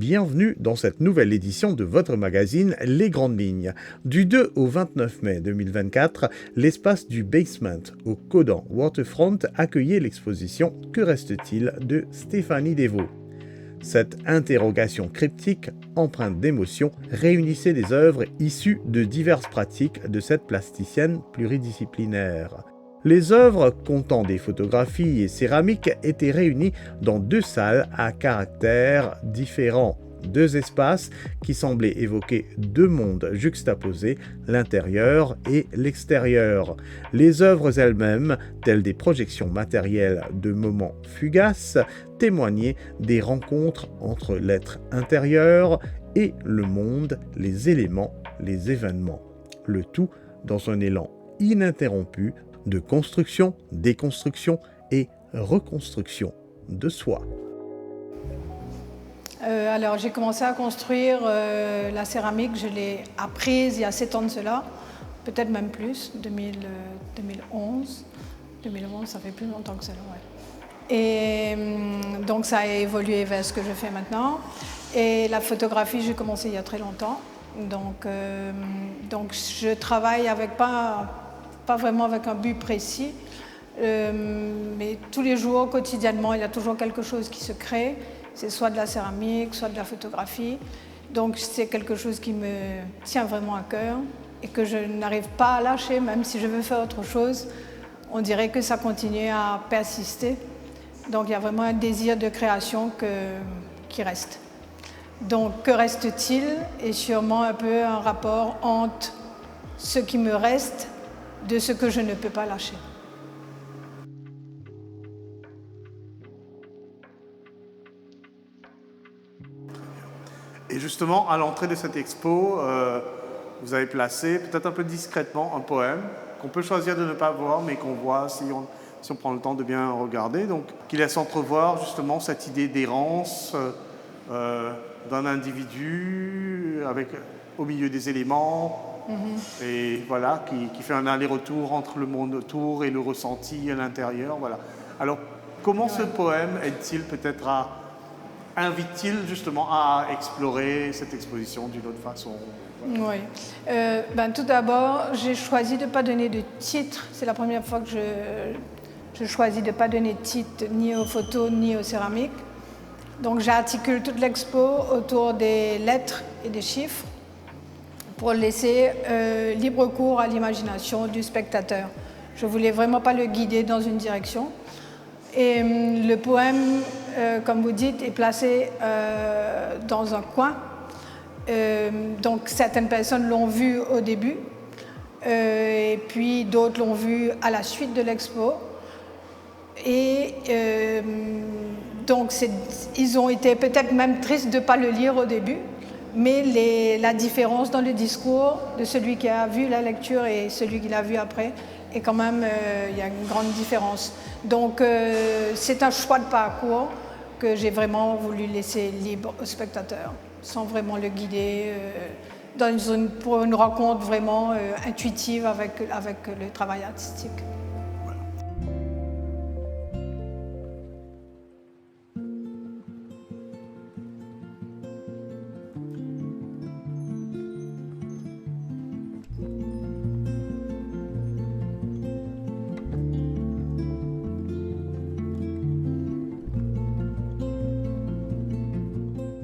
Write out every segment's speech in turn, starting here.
bienvenue dans cette nouvelle édition de votre magazine Les Grandes Lignes. Du 2 au 29 mai 2024, l'espace du Basement au Codan Waterfront accueillait l'exposition « Que reste-t-il » de Stéphanie Devaux. Cette interrogation cryptique, empreinte d'émotion, réunissait des œuvres issues de diverses pratiques de cette plasticienne pluridisciplinaire. Les œuvres, comptant des photographies et céramiques, étaient réunies dans deux salles à caractères différents. Deux espaces qui semblaient évoquer deux mondes juxtaposés, l'intérieur et l'extérieur. Les œuvres elles-mêmes, telles des projections matérielles de moments fugaces, témoignaient des rencontres entre l'être intérieur et le monde, les éléments, les événements. Le tout dans un élan ininterrompu de construction, déconstruction et reconstruction de soi. Alors j'ai commencé à construire la céramique, je l'ai apprise il y a 7 ans de cela, peut-être même plus, 2011, ça fait plus longtemps que cela, ouais. Et donc ça a évolué vers ce que je fais maintenant. Et la photographie, j'ai commencé il y a très longtemps, donc je travaille avec pas vraiment avec un but précis, mais tous les jours, quotidiennement, il y a toujours quelque chose qui se crée. C'est soit de la céramique, soit de la photographie. Donc c'est quelque chose qui me tient vraiment à cœur et que je n'arrive pas à lâcher, même si je veux faire autre chose. On dirait que ça continue à persister. Donc il y a vraiment un désir de création qui reste. Donc que reste-t-il? Et sûrement un peu un rapport entre ce qui me reste de ce que je ne peux pas lâcher. Et justement, à l'entrée de cette expo, vous avez placé, peut-être un peu discrètement, un poème qu'on peut choisir de ne pas voir, mais qu'on voit si on prend le temps de bien regarder. Donc, qui laisse entrevoir justement cette idée d'errance d'un individu au milieu des éléments, et voilà, qui fait un aller-retour entre le monde autour et le ressenti à l'intérieur. Voilà. Alors, comment ce poème aide-t-il peut-être invite-t-il justement à explorer cette exposition d'une autre façon? Oui. Tout d'abord, j'ai choisi de ne pas donner de titre. C'est la première fois que je choisis de ne pas donner de titre ni aux photos ni aux céramiques. Donc j'articule toute l'expo autour des lettres et des chiffres pour laisser libre cours à l'imagination du spectateur. Je ne voulais vraiment pas le guider dans une direction. Et le poème, comme vous dites, est placé dans un coin. Donc certaines personnes l'ont vu au début, et puis d'autres l'ont vu à la suite de l'expo. Et donc ils ont été peut-être même tristes de ne pas le lire au début, mais la différence dans le discours de celui qui a vu la lecture et celui qui l'a vu après, et quand même, il y a une grande différence. Donc, c'est un choix de parcours que j'ai vraiment voulu laisser libre au spectateur, sans vraiment le guider pour une rencontre vraiment intuitive avec le travail artistique.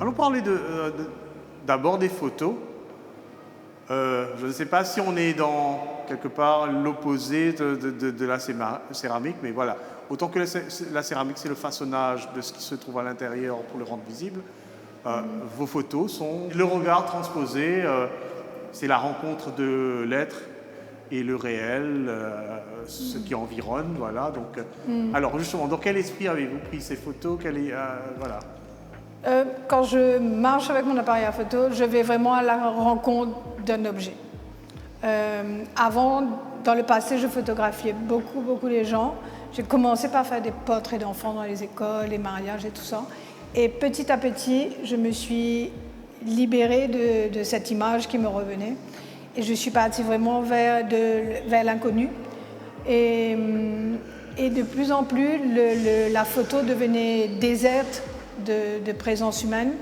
Allons parler d'abord des photos. Je ne sais pas si on est dans quelque part l'opposé de la céramique, mais voilà. Autant que la céramique, c'est le façonnage de ce qui se trouve à l'intérieur pour le rendre visible. Vos photos sont le regard transposé, c'est la rencontre de l'être et le réel, ce qui environne, voilà. Donc, alors justement, dans quel esprit avez-vous pris ces photos? Voilà. Quand je marche avec mon appareil à photo, je vais vraiment à la rencontre d'un objet. Avant, dans le passé, je photographiais beaucoup les gens. J'ai commencé par faire des portraits d'enfants dans les écoles, les mariages et tout ça. Et petit à petit, je me suis libérée de cette image qui me revenait. Et je suis partie vraiment vers l'inconnu. Et de plus en plus, la photo devenait déserte de présence humaine,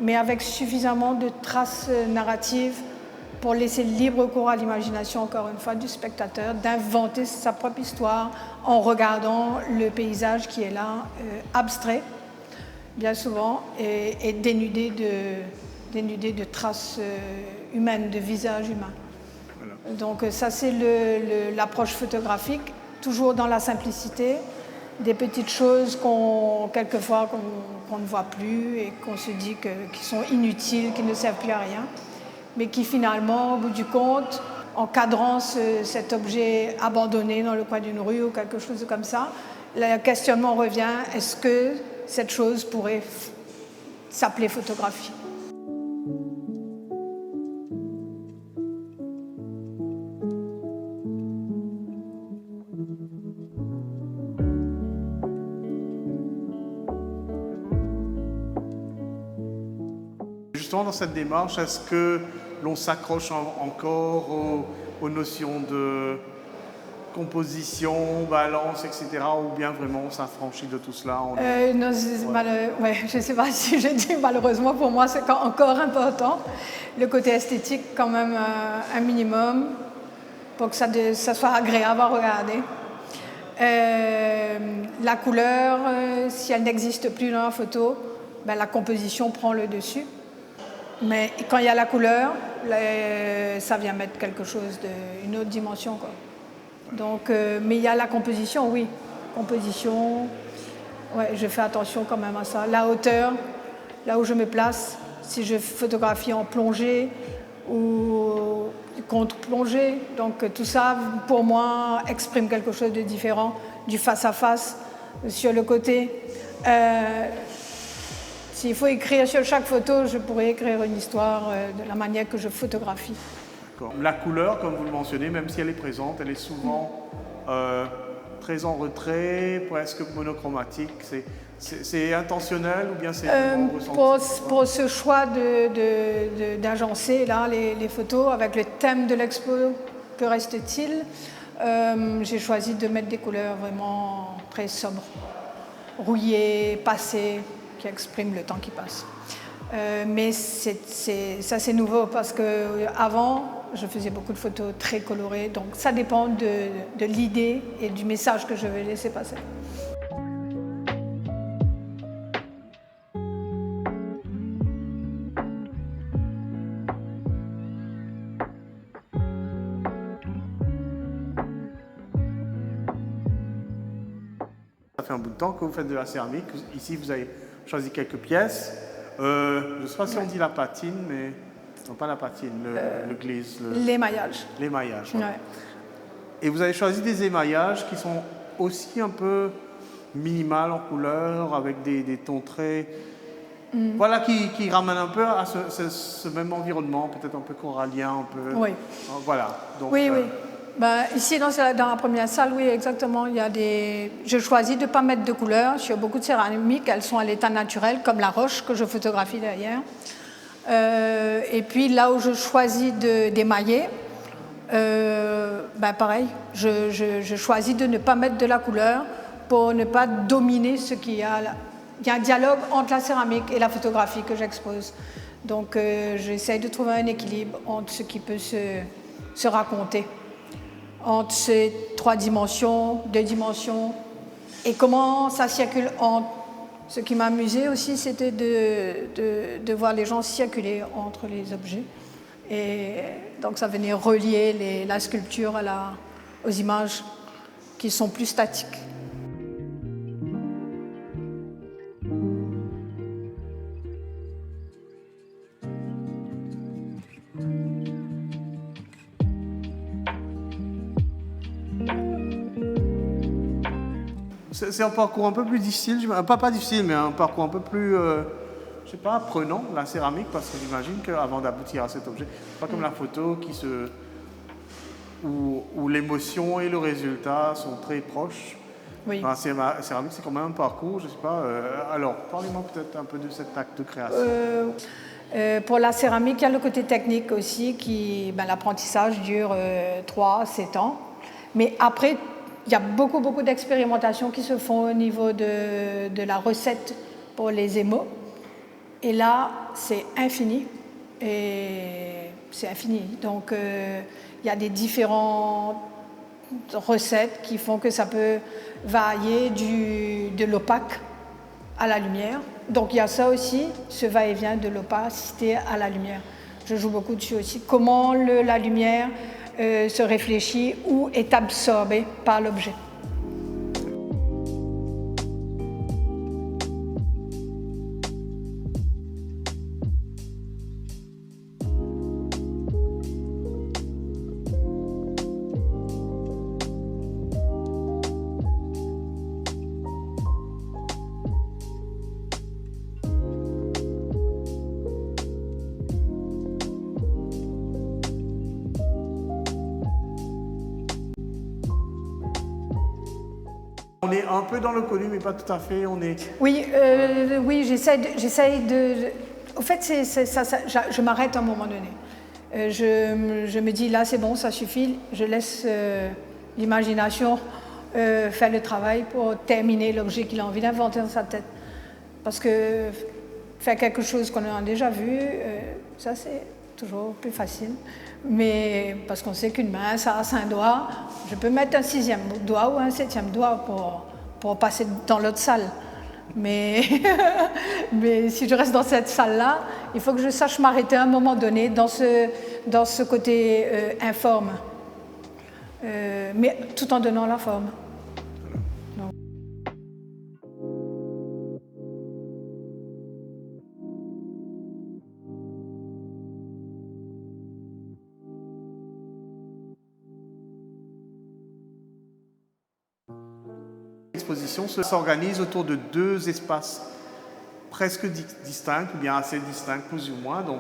mais avec suffisamment de traces narratives pour laisser libre cours à l'imagination, encore une fois, du spectateur, d'inventer sa propre histoire en regardant le paysage qui est là, abstrait, bien souvent, et dénudé de traces humaines, de visages humains. Voilà. Donc ça, c'est l'approche photographique, toujours dans la simplicité, des petites choses quelquefois qu'on ne voit plus et qu'on se dit qui sont inutiles, qui ne servent plus à rien, mais qui finalement, au bout du compte, encadrant cet objet abandonné dans le coin d'une rue ou quelque chose comme ça, le questionnement revient, est-ce que cette chose pourrait s'appeler photographie ? Justement, dans cette démarche, est-ce que l'on s'accroche encore aux notions de composition, balance, etc., ou bien vraiment on s'affranchit de tout cela? Non, je ne sais pas si je dis malheureusement, pour moi c'est encore important. Le côté esthétique quand même un minimum pour que ça soit agréable à regarder. La couleur, si elle n'existe plus dans la photo, ben, la composition prend le dessus. Mais quand il y a la couleur, ça vient mettre quelque chose une autre dimension, quoi. Donc, mais il y a la composition, oui. Composition, ouais, je fais attention quand même à ça. La hauteur, là où je me place, si je photographie en plongée ou contre-plongée, donc tout ça, pour moi, exprime quelque chose de différent du face-à-face sur le côté. S'il faut écrire sur chaque photo, je pourrais écrire une histoire de la manière que je photographie. D'accord. La couleur, comme vous le mentionnez, même si elle est présente, elle est souvent très en retrait, presque monochromatique. C'est intentionnel ou bien c'est ressenti? Pour ce choix d'agencer là, les photos avec le thème de l'expo, que reste-t-il? J'ai choisi de mettre des couleurs vraiment très sobres, rouillées, passées, qui exprime le temps qui passe. Mais ça c'est nouveau parce qu'avant, je faisais beaucoup de photos très colorées, donc ça dépend de l'idée et du message que je vais laisser passer. Ça fait un bout de temps que vous faites de la céramique. Ici, vous avez choisi quelques pièces. Je ne sais pas si on dit la patine, mais non, pas la patine, le glaze. L'émaillage. L'émaillage. Voilà. Ouais. Et vous avez choisi des émaillages qui sont aussi un peu minimales en couleur, avec des tons très... Voilà, qui ramènent un peu à ce même environnement, peut-être un peu corallien, un peu... Oui. Voilà. Donc, oui. Ben, ici, dans la première salle, oui, exactement. Je choisis de ne pas mettre de couleurs. Sur beaucoup de céramiques, elles sont à l'état naturel, comme la roche que je photographie derrière. Et puis, là où je choisis d'émailler, ben, pareil, je choisis de ne pas mettre de la couleur pour ne pas dominer ce qu'il y a là. Il y a un dialogue entre la céramique et la photographie que j'expose. Donc, j'essaie de trouver un équilibre entre ce qui peut se raconter, entre ces 3 dimensions, 2 dimensions, et comment ça circule entre. Ce qui m'a amusé aussi, c'était de voir les gens circuler entre les objets. Et donc, ça venait relier la sculpture aux images qui sont plus statiques. C'est un parcours un peu plus difficile, pas difficile, mais un parcours un peu plus, je sais pas, prenant, la céramique, parce que j'imagine qu'avant d'aboutir à cet objet, pas comme la photo où l'émotion et le résultat sont très proches. Oui. La céramique, c'est quand même un parcours, je sais pas. Alors, parlez-moi peut-être un peu de cet acte de création. Pour la céramique, il y a le côté technique aussi, l'apprentissage dure 3-7 ans. Mais après, il y a beaucoup d'expérimentations qui se font au niveau de la recette pour les émaux. Et là, c'est infini. Et c'est infini. Donc, il y a des différentes recettes qui font que ça peut varier de l'opaque à la lumière. Donc, il y a ça aussi, ce va-et-vient de l'opacité à la lumière. Je joue beaucoup dessus aussi. Comment la lumière se réfléchit ou est absorbée par l'objet. On est un peu dans le connu, mais pas tout à fait. Oui, oui, j'essaye de. Au fait, je m'arrête à un moment donné. Je me dis, là, c'est bon, ça suffit. Je laisse l'imagination faire le travail pour terminer l'objet qu'il a envie d'inventer dans sa tête. Parce que faire quelque chose qu'on a déjà vu, ça, c'est toujours plus facile. Mais parce qu'on sait qu'une main, ça a 5 doigts, je peux mettre un 6e doigt ou un 7e doigt pour passer dans l'autre salle. Mais, mais si je reste dans cette salle-là, il faut que je sache m'arrêter à un moment donné dans ce côté informe, mais tout en donnant la forme. L'exposition s'organise autour de 2 espaces presque distincts, ou bien assez distincts, plus ou moins. Donc,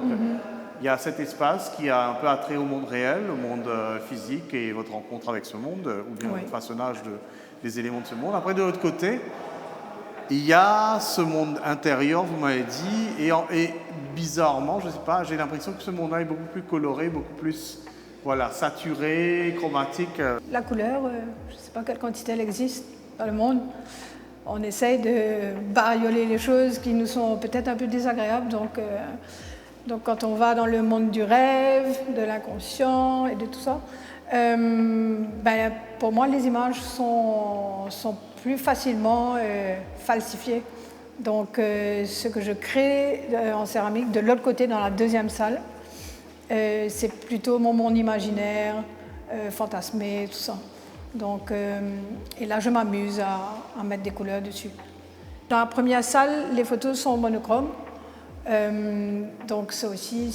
il y a cet espace qui a un peu attrait au monde réel, au monde physique et votre rencontre avec ce monde, ou bien le façonnage des éléments de ce monde. Après, de l'autre côté, il y a ce monde intérieur, vous m'avez dit, et bizarrement, je ne sais pas, j'ai l'impression que ce monde-là est beaucoup plus coloré, beaucoup plus saturé, chromatique. La couleur, je ne sais pas quelle quantité elle existe dans le monde. On essaye de barioler les choses qui nous sont peut-être un peu désagréables. Donc quand on va dans le monde du rêve, de l'inconscient et de tout ça, pour moi, les images sont plus facilement falsifiées. Donc ce que je crée en céramique, de l'autre côté, dans la 2e salle, c'est plutôt mon monde imaginaire, fantasmé, tout ça. Donc, et là, je m'amuse à mettre des couleurs dessus. Dans la première salle, les photos sont monochromes. Donc ça aussi,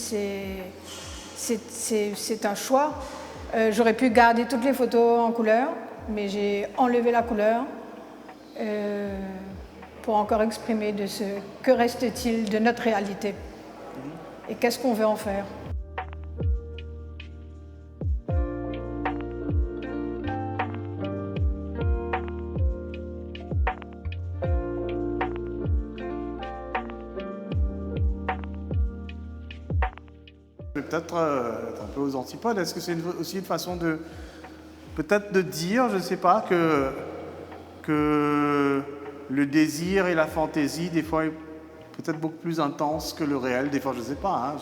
c'est un choix. J'aurais pu garder toutes les photos en couleur, mais j'ai enlevé la couleur pour encore exprimer de ce que reste-t-il de notre réalité et qu'est-ce qu'on veut en faire. Peut-être être un peu aux antipodes. Est-ce que c'est aussi une façon de peut-être de dire, je ne sais pas, que le désir et la fantaisie des fois est peut-être beaucoup plus intense que le réel. Des fois, je ne sais pas.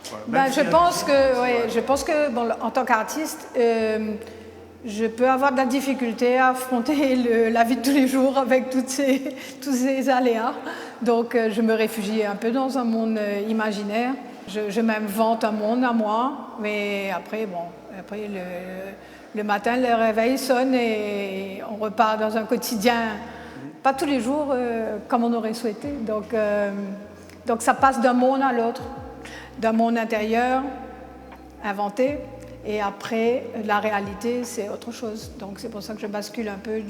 Je pense que bon, en tant qu'artiste, je peux avoir de la difficulté à affronter la vie de tous les jours avec tous ces aléas. Donc, je me réfugie un peu dans un monde imaginaire. Je m'invente un monde à moi, mais après le matin, le réveil sonne et on repart dans un quotidien, pas tous les jours comme on aurait souhaité. Donc ça passe d'un monde à l'autre, d'un monde intérieur inventé, et après la réalité, c'est autre chose. Donc c'est pour ça que je bascule un peu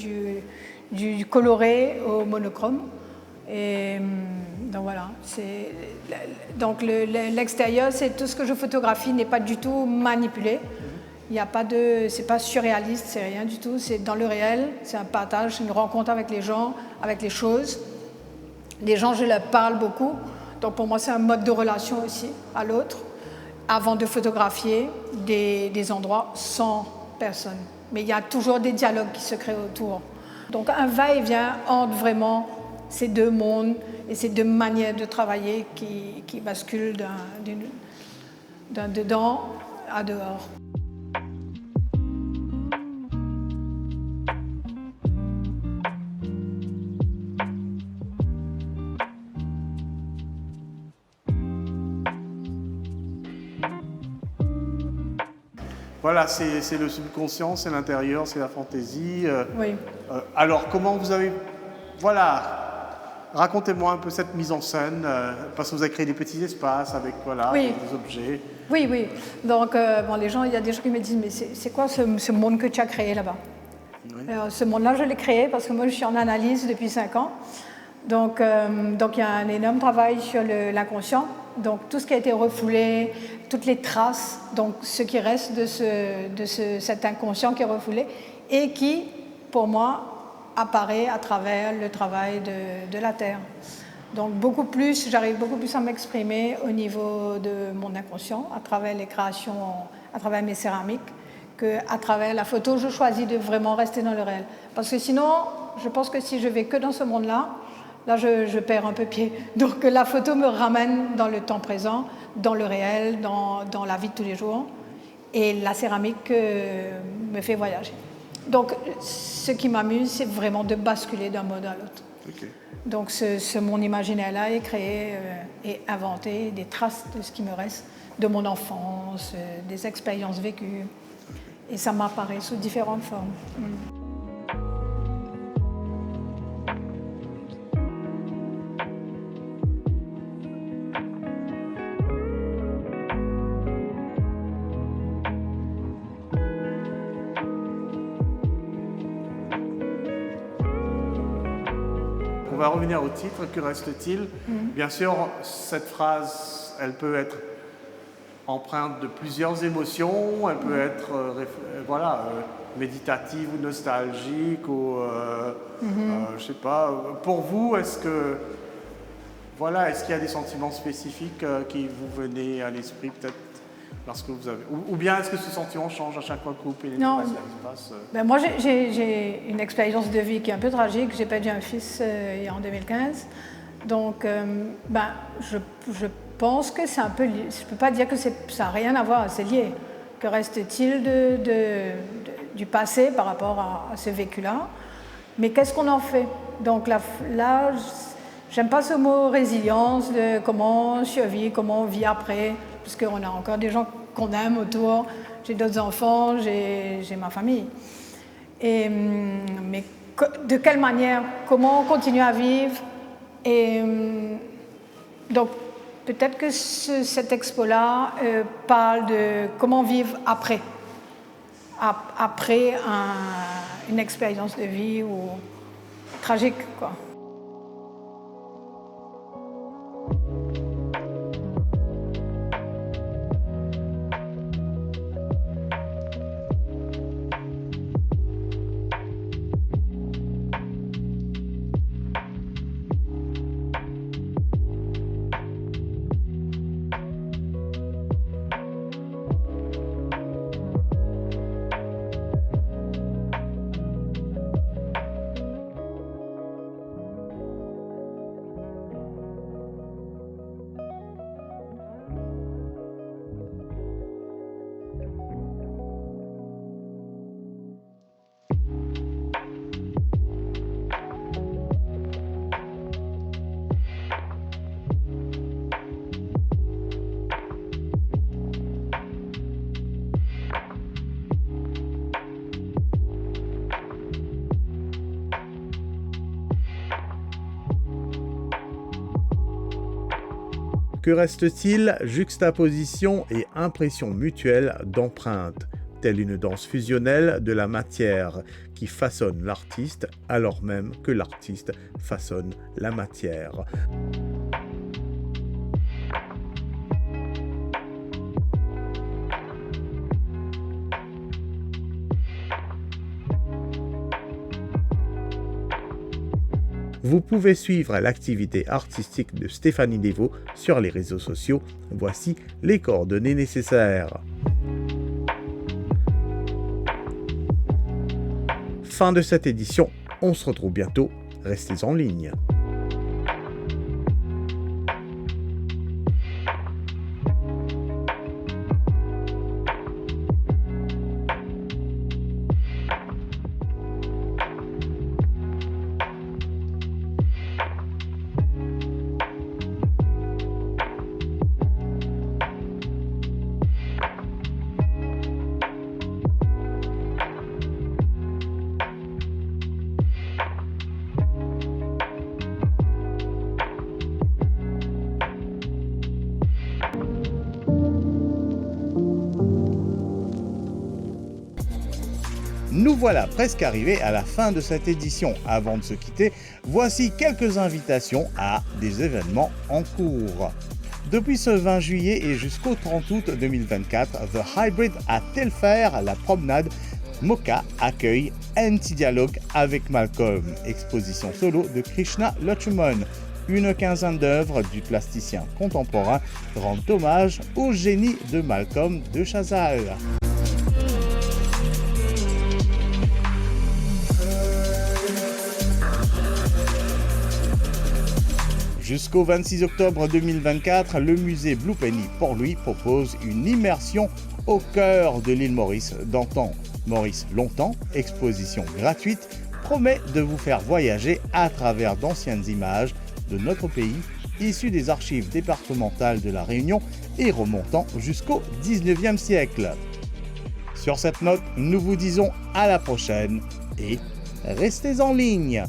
du coloré au monochrome. Et donc voilà, donc l'extérieur, c'est tout ce que je photographie n'est pas du tout manipulé. Il n'y a pas c'est pas surréaliste, c'est rien du tout. C'est dans le réel, c'est un partage, c'est une rencontre avec les gens, avec les choses. Les gens, je leur parle beaucoup. Donc pour moi, c'est un mode de relation aussi à l'autre, avant de photographier des endroits sans personne. Mais il y a toujours des dialogues qui se créent autour. Donc un va-et-vient entre vraiment ces deux mondes et ces deux manières de travailler qui basculent d'un dedans à dehors. Voilà, c'est le subconscient, c'est l'intérieur, c'est la fantaisie. Oui. Alors, comment vous avez... Voilà, racontez-moi un peu cette mise en scène, parce que vous avez créé des petits espaces avec Oui. des objets. Oui, oui. Donc, les gens, il y a des gens qui me disent, mais c'est quoi ce monde que tu as créé là-bas? Oui. Ce monde-là, je l'ai créé parce que moi, je suis en analyse depuis 5 ans. Donc, il y a un énorme travail sur l'inconscient. Donc, tout ce qui a été refoulé, toutes les traces, donc ce qui reste de cet inconscient qui est refoulé et qui, pour moi, apparaît à travers le travail de la Terre. Donc, j'arrive beaucoup plus à m'exprimer au niveau de mon inconscient, à travers les créations, à travers mes céramiques, qu'à travers la photo. Je choisis de vraiment rester dans le réel. Parce que sinon, je pense que si je vais que dans ce monde-là, je perds un peu pied. Donc la photo me ramène dans le temps présent, dans le réel, dans la vie de tous les jours. Et la céramique me fait voyager. Donc ce qui m'amuse, c'est vraiment de basculer d'un mode à l'autre. Okay. Donc ce monde imaginaire-là est créé et inventé, des traces de ce qui me reste, de mon enfance, des expériences vécues. Et ça m'apparaît sous différentes formes. On va revenir au titre, que reste-t-il? Bien sûr, cette phrase, elle peut être empreinte de plusieurs émotions, elle peut être méditative ou nostalgique, ou je sais pas. Pour vous, est-ce qu'il y a des sentiments spécifiques qui vous venaient à l'esprit peut-être lorsque vous avez... Ou bien est-ce que ce sentiment change à chaque fois que vous pénétrez dans l'espace? Moi, j'ai une expérience de vie qui est un peu tragique. J'ai perdu un fils en 2015. Donc, je pense que c'est un peu lié. Je ne peux pas dire que ça n'a rien à voir, c'est lié. Que reste-t-il du passé par rapport à ce vécu-là? Mais qu'est-ce qu'on en fait? Donc là, j'aime pas ce mot résilience, de comment on survit, comment on vit après, parce qu'on a encore des gens qu'on aime autour. J'ai d'autres enfants, j'ai ma famille. Mais de quelle manière? Comment on continue à vivre? Et donc, peut-être que cette expo-là parle de comment vivre après une expérience de vie ou tragique, quoi. Que reste-t-il? Juxtaposition et impression mutuelle d'empreintes, telle une danse fusionnelle de la matière qui façonne l'artiste alors même que l'artiste façonne la matière. Vous pouvez suivre l'activité artistique de Stéphanie Devaux sur les réseaux sociaux. Voici les coordonnées nécessaires. Fin de cette édition, on se retrouve bientôt. Restez en ligne. voilà presque arrivés à la fin de cette édition. Avant de se quitter, voici quelques invitations à des événements en cours. Depuis ce 20 juillet et jusqu'au 30 août 2024, The Hybrid à Telfair, la promenade, Mocha accueille Anti-Dialogue avec Malcolm, exposition solo de Krishna Lachman. Une quinzaine d'œuvres du plasticien contemporain rendent hommage au génie de Malcolm de Chazal. Jusqu'au 26 octobre 2024, le musée Blue Penny Port-Louis propose une immersion au cœur de l'île Maurice d'antan. Maurice longtemps, exposition gratuite, promet de vous faire voyager à travers d'anciennes images de notre pays, issues des archives départementales de la Réunion et remontant jusqu'au 19e siècle. Sur cette note, nous vous disons à la prochaine et restez en ligne.